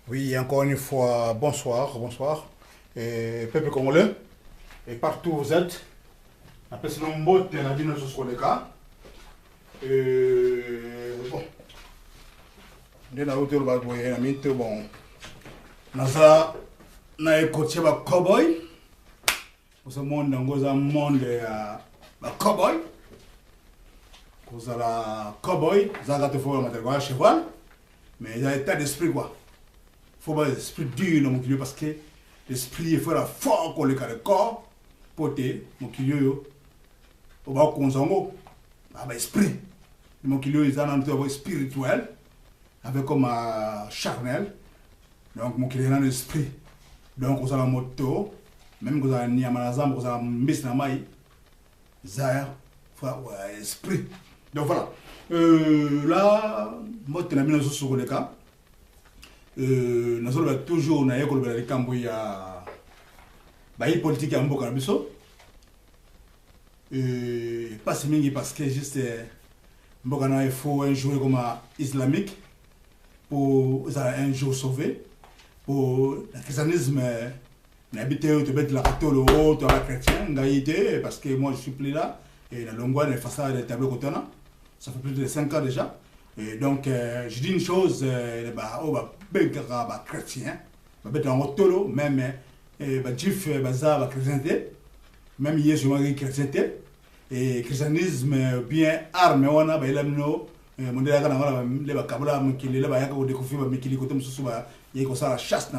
Oui, encore une fois, bonsoir, bonsoir. Et peuple congolais, et partout où vous êtes, après ce nombre de la vie de notre cas. Bon, de la route, bon, Nasa, na écouté ba cowboy, pour ce monde, dans un monde cowboy, pour la cowboy, ça a été fait un cheval, mais il y a un état d'esprit quoi. Il faut pas l'esprit dur dans mon milieu parce que l'esprit est fort qu'on le corps pour te mon milieu au bas consommo avec esprit mon milieu ils ont un spirituel avec comme charnel donc mon milieu dans l'esprit donc vous avez la moto même vous avez ni amanazam vous avez mis na mai zaire esprit donc voilà là moi tu n'as mis sur le cas nous toujours na école de cambo ya bayi politique ya mboka na biso pas si mingi parce que juste mboka na il faut un jour comme islamique pour un jour sauvé pour le christianisme n'habiter au Tibet la catholique ou la chrétien ngaïté parce que moi je suis plus là et la longueur des façades de tableau cotona ça fait plus de 5 ans déjà. Et donc, je dis une chose, les chrétiens, même les juifs, les chrétienté, même hier, je suis chrétienté, et christianisme, bien armé, on a des chasse,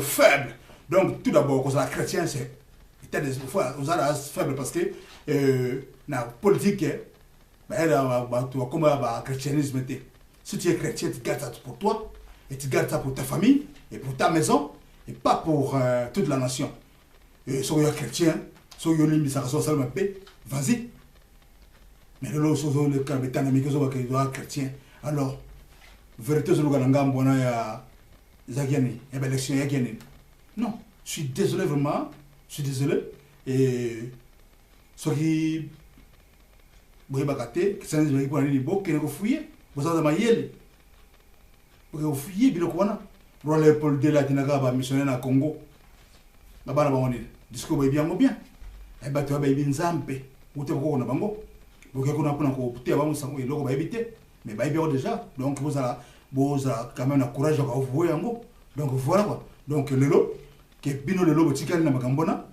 faible. Donc, tout d'abord, la chrétien, c'est faible parce que la politique comme le christianisme si tu es chrétien tu gardes ça pour toi et tu gardes ça pour ta famille et pour ta maison et pas pour toute la nation et si tu es chrétien si tu es vas-y mais le chrétien alors vérité sur le non je suis désolé vraiment je suis désolé et ceux qui boye bakate christianisme qui pour aller libo qui ne fouiller vous avez mayele pour que fouiller bilo kwana rôle pour de la dinaga ba missionnaire na Congo na bana ba discours ba bien bien e ba to ba binzampe ute ko na bango boke kuna kuna ko putia ba musango iloko ba éviter mais ba bien déjà donc vous allez quand même na courage ka vous yango donc voilà quoi donc lelo que bino lelo botikali na makambona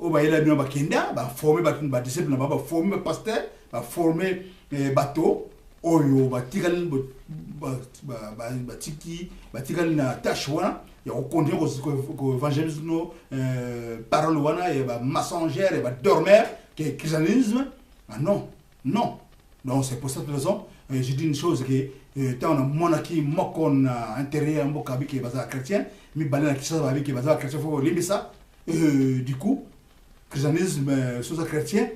o ba ila bino bakenda ba former ba disciple na ba former pasteur ba former bateau oyo batikali batikali na tâche wana ya ko continuer ko évangélisme parole wana et ba messengère et ba dormeur que christianisme ah non non donc c'est pour cette raison je dis une chose que tant on a monarchie mokon intérieur mboka biki baza chrétien mi balena kisa ba biki baza chrétien faut limisa du coup christianisme sous chrétien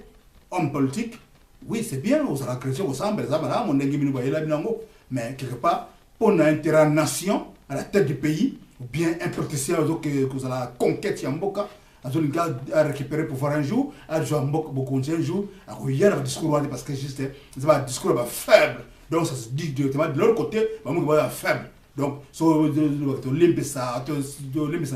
homme politique oui c'est bien aux chrétiens au semble ça voilà mon dengi minuba ela binango mais quelque part pour l'intérêt nation à la tête du pays ou bien importation que la conquête yamboka à récupérer pour voir un jour à jouer beaucoup un jour à regarder le discours parce que juste c'est un discours faible donc ça se dit directement de l'autre côté va faible donc so limpisa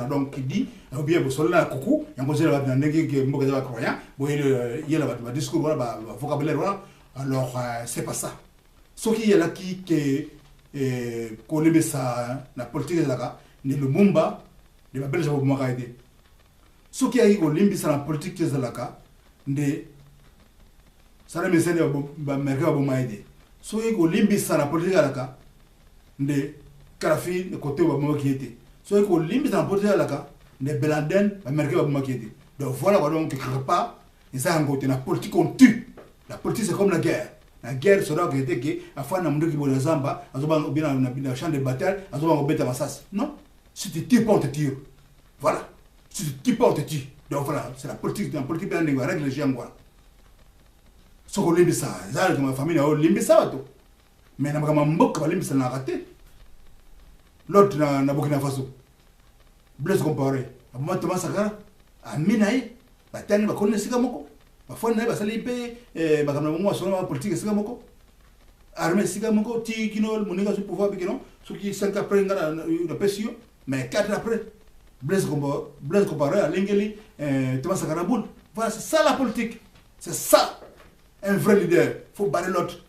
donc qui dit ou bien vous solana coucou y a posé la ndenge que mboka za croyant bon il y a le discours voilà vocabulaire voilà alors c'est pas ça ce qui est là qui que ko limpisa la politique de la ni le mumba de la belge pour moi aider ce qui a eu ko limpisa la politique de la de ça le message ba merka pour moi aider ce qui ko limpisa la politique de la de Karafi de côté où moi qui était soit qu'on limite en portée là cas de Beladen américain moi qui était donc voilà donc quelque part et ça en côté la politique on tue la politique c'est comme la guerre sera que était que afin na mundu qui bona zamba azoba bien na champ de bataille azoba ngobeta masasi non si tu tires pas on te tire voilà si tu tires pas on te tire donc voilà c'est la politique dans politique bien les règles j'ai ngwa so ko limite ça ça ma famille a limite ça to mais na kama mboka ba limite ça na raté l'autre na Burkina Faso Blaise Compaoré aboma Thomas Sankara aminaye batani bakone sika moko bafona na basali pe bakamna mo solo politique sika moko armée sika moko ti kino moninga sur pouvoir bikino ce qui 5 après ngara le pesio mais 4 après Blaise Compaoré à Lingeli Thomas Sankara Boun. Voilà, c'est ça la politique. C'est ça un vrai leader. Il faut barrer l'autre.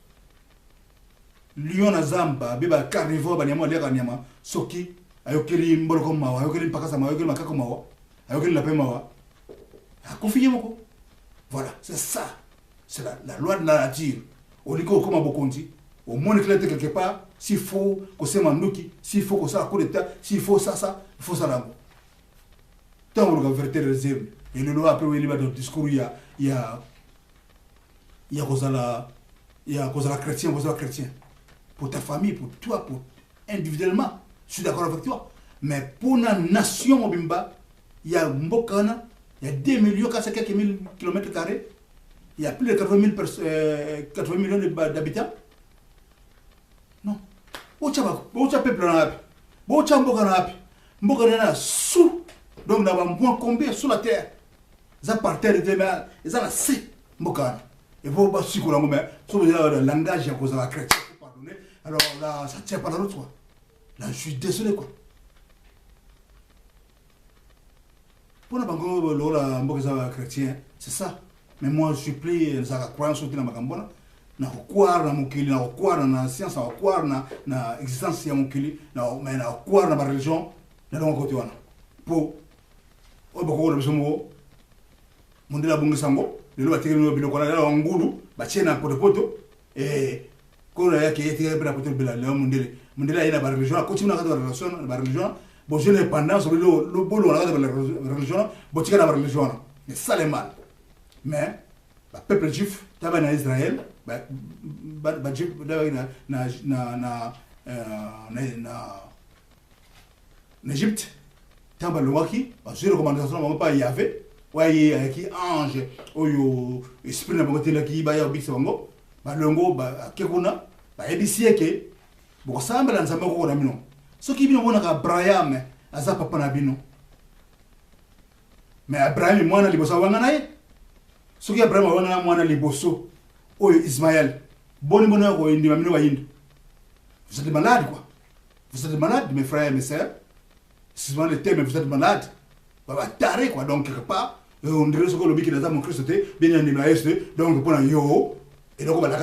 Lyon na Zamba, biba carnivore banyama leka nyama soki ayokeli mboloko mawa, ayokeli pakasa mawa, ayokeli makako mawa, ayokeli lapin mawa. Akufiye moko. Voilà, c'est ça. C'est la loi de la nature. Au liko comme Bokonzi, au moins éclaté quelque part, s'il faut que c'est Manouki, s'il faut que ça coup d'état, s'il faut ça, il faut ça là. Tant on va vérité réserve. Et le loi après il y a dans le discours il y a cause la chrétien, cause la chrétien. Pour ta famille, pour toi, pour individuellement, je suis d'accord avec toi. Mais pour la nation au Bimba, il y a Mbokana, il y a 2 millions, quelques mille kilomètres carrés. Il y a plus de 80 millions d'habitants. Non. Où tu as peuple là? Où tu as Mbokana? Mbokana sous. Donc, nous avons un point combien sous la terre. Ils ont par terre, ils ont assez Mbokana. Et vous, si vous avez le langage à cause de la chrétienne, pardonnez. Alors là, ça ne tient pas la route, quoi. Là, je suis désolé, quoi. Pour la Mbokana chrétien, c'est ça. Mais moi, je suis plus dans la croyance sur la Magambona. Je crois dans mon kili, je crois dans la science, je crois dans l'existence de mon kili, mais je crois dans la religion, dans le côté. Pour beaucoup de gens, mon Dieu, bon sango, le loi tire le bilo kola la ngulu, ba chena poto et ko la yake yete bra poto bila le mondele ina ba religion, continue na relation ba religion, bo je l'indépendance le bolo na ba religion, bo tika na ba religion. C'est ça le mal. Mais le peuple juif, en Israël, en Égypte, dans le Waki, je recommandation pas y avait, ouais, qui ange, ou esprit n'a pas été qui baya bix bango, longo, kekuna, ebisieke, bon ça me lance beaucoup de mino. Ce qui vient on a Abraham, aza papa na bino. Mais Abraham moi na libosa wanganaye. Ce qui est vraiment un liboso, oh Ismaël, bon bonheur, vous êtes malade, quoi. Vous êtes malade, mes frères et mes sœurs. C'est souvent le thème, vous êtes malade. Vous êtes taré, quoi. Donc, quelque part, on dirait ce que le bic est dans mon Christ, bien animé, donc, pour un yo, et donc, on va la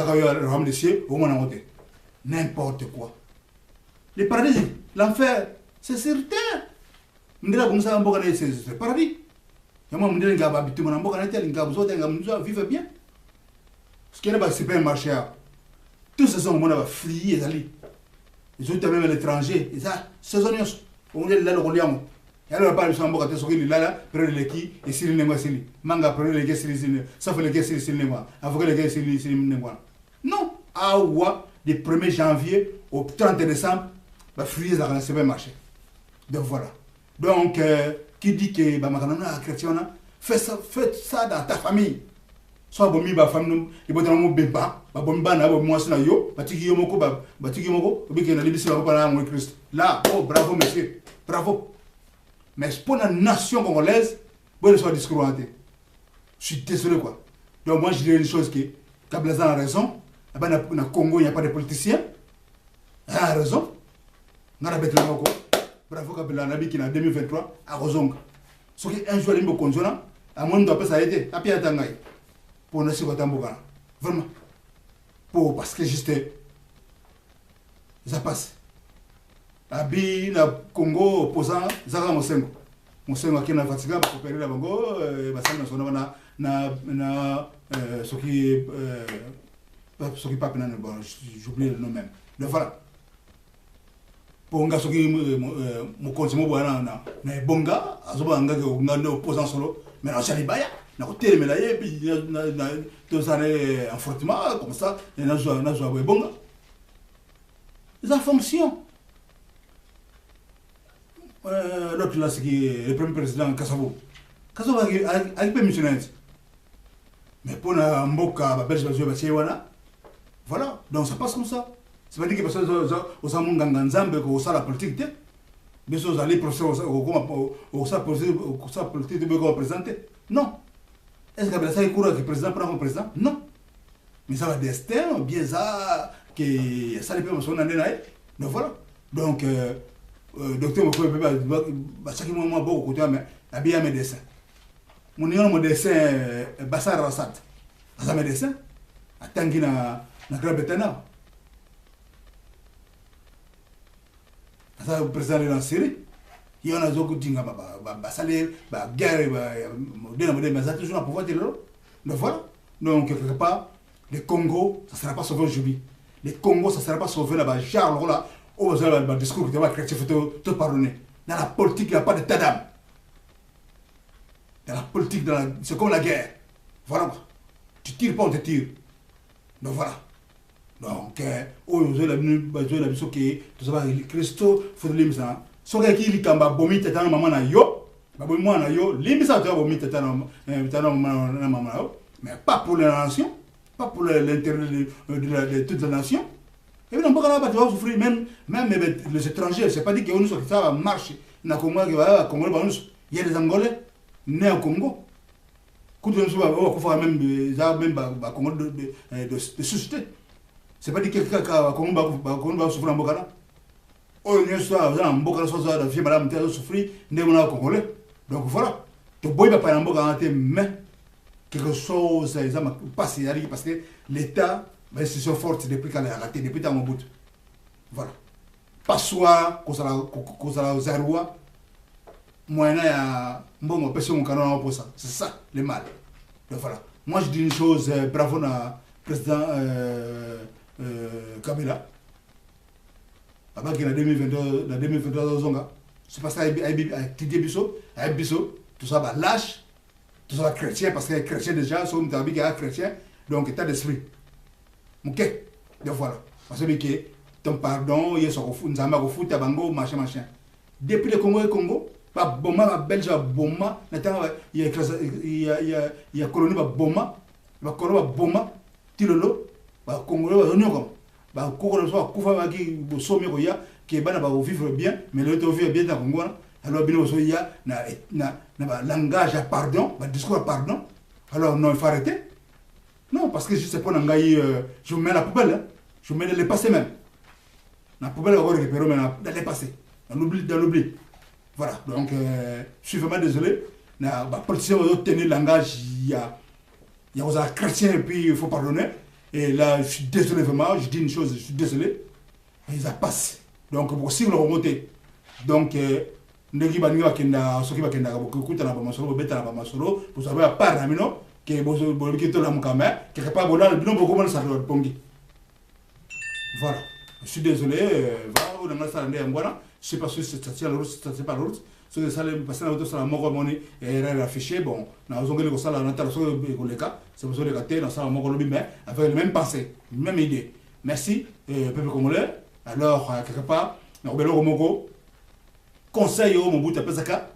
rame de cieux, au moins en monter. N'importe quoi. Le paradis, l'enfer, c'est sur terre. On dirait comme ça, c'est le paradis. Et moi, je me dis que je vivre bien. Ce qui est le supermarché, tous ces hommes ont flié. Ils ont même l'étranger. Et ça, ces hommes, on est là, le Roliamo. Et alors, par exemple, on est là, près de l'équipe, et si les nègres, manga, près de l'équipe, ça fait les gars, c'est les nègres. Avant que les gars, c'est les nègres. Non, à Oua, du 1er janvier au 30 décembre, il va flier dans le supermarché. Donc voilà. Donc, qui dit que bah chrétien fais ça dans ta famille soit bomi ba famille et bon dans mon beba ba bomba na bo moi na yo batiki yo moko batiki moko obike na libisi ba papa na Christ là oh bravo monsieur bravo mais pour la nation congolaise bon soit discours hanté je suis désolé quoi. Donc moi je dirais une chose que Kabila a raison na Congo il n'y a pas de politiciens il a raison on a bête là quoi. Bravo Kabila Nabi qui en 2023 à Rozonga. Ce qui est un jour limbo conjoint, à moins de pas ça a été, à Pierre Tangaï. Pour ne pas tambourgan. Vraiment. Pour parce que juste ça passe. Abi na Congo opposant Zara Mosengo. Mosengo qui n'a fatigué pour opérer la bango, bassin na sona na ce qui pas pénal bon j'oublie le nom même. Donc voilà. Bonga soki mo konti bwana na bonga azoba ngake ngande opposant solo mais na chalibaya na hôtel mais là et puis na to sare en fortement comme ça et na joie bonga ça fonctionne l'autre là c'est le premier président Kassavo a peu missionnaire mais pour na mboka ba belge ba wana voilà donc ça passe comme ça. C'est pas dit que parce que aux amont ganganzambe que ça la politique mais aux allez professeur au ça politique de me représenter non est-ce que ça est courant que le président prend comme président non mais ça va destin bien ça que ça dépend de son année là. Donc voilà. Donc docteur Moko peut chaque moment beaucoup côté mais bien mes dessins. Mon dessin Bassar Rassat. Ça mes dessins. Atangi na grave betana. Ça président de la Syrie. Il y en a d'autres qui ont salaire, guerre, mais ça toujours un pouvoir de l'eau. Donc voilà. Donc quelque part, le Congo, ça ne sera pas sauvé aujourd'hui. Le Congo, ça ne sera pas sauvé là-bas. Genre là, où vous avez le discours qui va chrétien, il faut te pardonner. Dans la politique, il n'y a pas de tadam. Dans la politique, c'est comme la guerre. Voilà. Tu tires pas, on te tire. Donc voilà. Donc, vous avez la vision qui tout ça, Christo, il faut le dire. So que qui likamba bomi tetano mama na yo, babomi moi na yo, limisa tu bomi tetano mama na yo, mais pas pour la nation, pas pour l'intérêt de toute la nation. Et bien on peut pas tu vas souffrir même les étrangers, c'est pas dit que nous sommes ça va marcher. Na Congo qui va Congo ba nous, il y a des Angolais nés au Congo. Quand on se va on faut même ba Congo de susciter. C'est pas dit que quelqu'un Congo va souffrir en Bokana. Oh, il y a ça, beaucoup de choses à faire, madame, tu as souffert, nous avons congolais. Donc voilà. Tu ne pas en mais quelque chose, ça a passé parce que l'État, c'est so fort depuis qu'elle a raté, depuis tant bout. Voilà. Pas soit, qu'on s'en zéro, moi, il y a bon, personne qui a pour ça. C'est ça, le mal. Donc voilà. Moi, je dis une chose, bravo à président Kabila. Avant qu'il y ait 2023, c'est parce qu'il y a Tidier Bissot, tout ça va lâche, tout ça va chrétien, parce que les chrétiens déjà, sont chrétiens, donc état d'esprit. Ok, donc voilà. Parce que ton pardon, il y a un foot, machin. Depuis le Congo, pas Boma, Belge, Boma, il y a colonie Boma, Boma, Tilolo, Congo, bah qu'on soit couvert qui sommet qui va vivre bien mais le vivre bien dans Congo alors bien aussi il y a na langage à pardon discours à pardon alors non il faut arrêter non parce que je sais pas je mets la poubelle je mets les passés même la poubelle va récupérer mais dans les passés dans l'oubli voilà donc je suis vraiment désolé na politicien va tenir langage il y a aux chrétiens et puis il faut pardonner. Et là, je suis désolé vraiment, je dis une chose, je suis désolé. Mais ça passe. Donc, pour si vous remontez. Donc, ndegi baninga kenda soki bakenda kukuta na bamasoro beta na bamasoro vous savez à part amino que bozo boliki to la mukame quelque part bon le bino beaucoup mal ça le pongi. Voilà. Je suis désolé, va ou dans ça ndé ngwana, je sais pas si c'est la route, c'est pas la route. So de salle passer na auto sala moko moni et affiché bon na ozongeli ko sala na tala so ko leka c'est pour ça le gâté na sala moko lobi mais avec le même pensée, même idée. Merci peuple congolais. Alors quelque part na obelo moko conseil au Mobutu Pesaka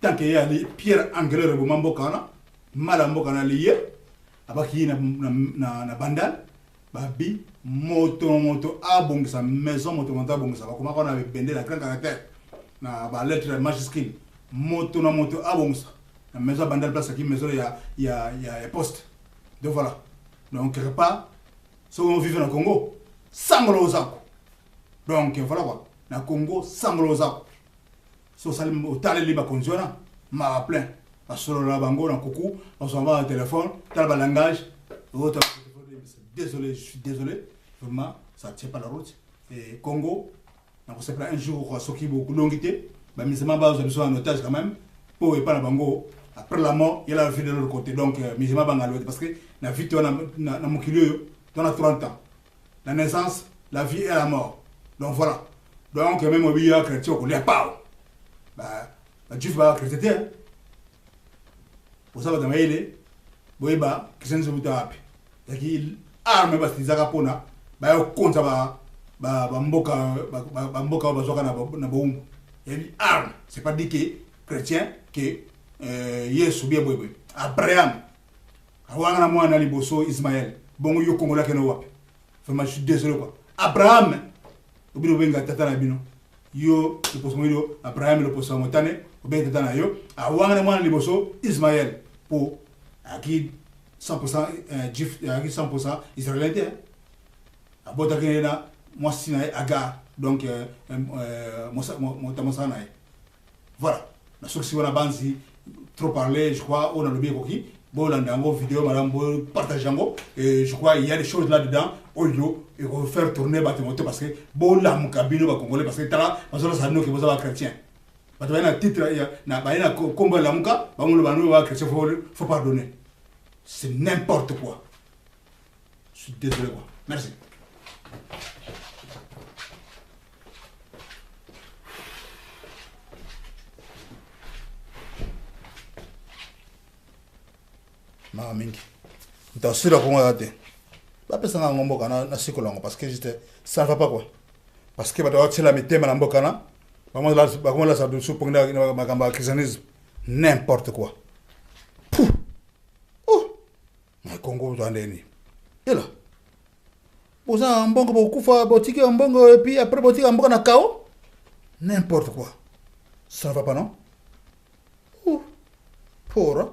tant qu'il y a Pierre Angler au Mambokana Malambokana lié abaki na bandal babi moto abong sa maison moto abong sa comment on avait bendé la grand caractère na ba lettre majuscule moto abong sa la maison bandal place qui maison il y a poste donc voilà donc quelque part si on vit au Congo sangolo zako donc voilà quoi na Congo sangolo zako so salim au tali liba konziona ma plein parce que la bango na coucou on s'en va au téléphone tal ba langage autre désolé je suis désolé vraiment ça tient pas la route et Congo on se prend un jour ce qui beaucoup longité ba misema ba vous en otage quand même pour pas la bango après la mort il a la vie de l'autre côté donc misema bangalo parce que la vie na mokilo dans la 30 ans la naissance la vie et la mort donc voilà donc même au milieu chrétien on lui a pas Dieu va chrétien pour ça va mailler boyba christian se buta api yaki arme bastizaka pona ba yo konza ba mboka bazoka na bombo yaki arme c'est pas dit que chrétien que yesu bien boyboy Abraham awanga na mwana liboso Ismaël bongo yo kongola keno wapi vraiment je suis désolé quoi Abraham obino benga tata na bino yo le posomiro Abraham le posomotane obeta tana yo awanga mwana liboso Ismaël pour aki 100% juif 100% israélien a bota kena moi sinaï aga donc voilà la source on a banzi trop parlé je crois on a le bien coquille bon là dans vos vidéos madame bon partage et je crois il y a des choses là dedans audio et on faire tourner bâtiment parce que bon là mon cabine va congolais parce que là parce que ça nous que vous avez chrétien parce que un titre na ba ina combat la muka ba mon le ba chrétien faut pardonner c'est n'importe quoi je suis désolé quoi merci. Ma mingi ntasira ko ngate ba pesa nga ngombo kana na sikolango parce que j'étais ça va pas quoi parce que ba doit tshela mitema na mboka na ba mo la sa du suponga na magamba christianisme n'importe quoi Pouh. Oh na Congo ndeni ela boza mbongo bokufa botiki mbongo et puis après botiki mboka na kao n'importe quoi ça va pas non. Pora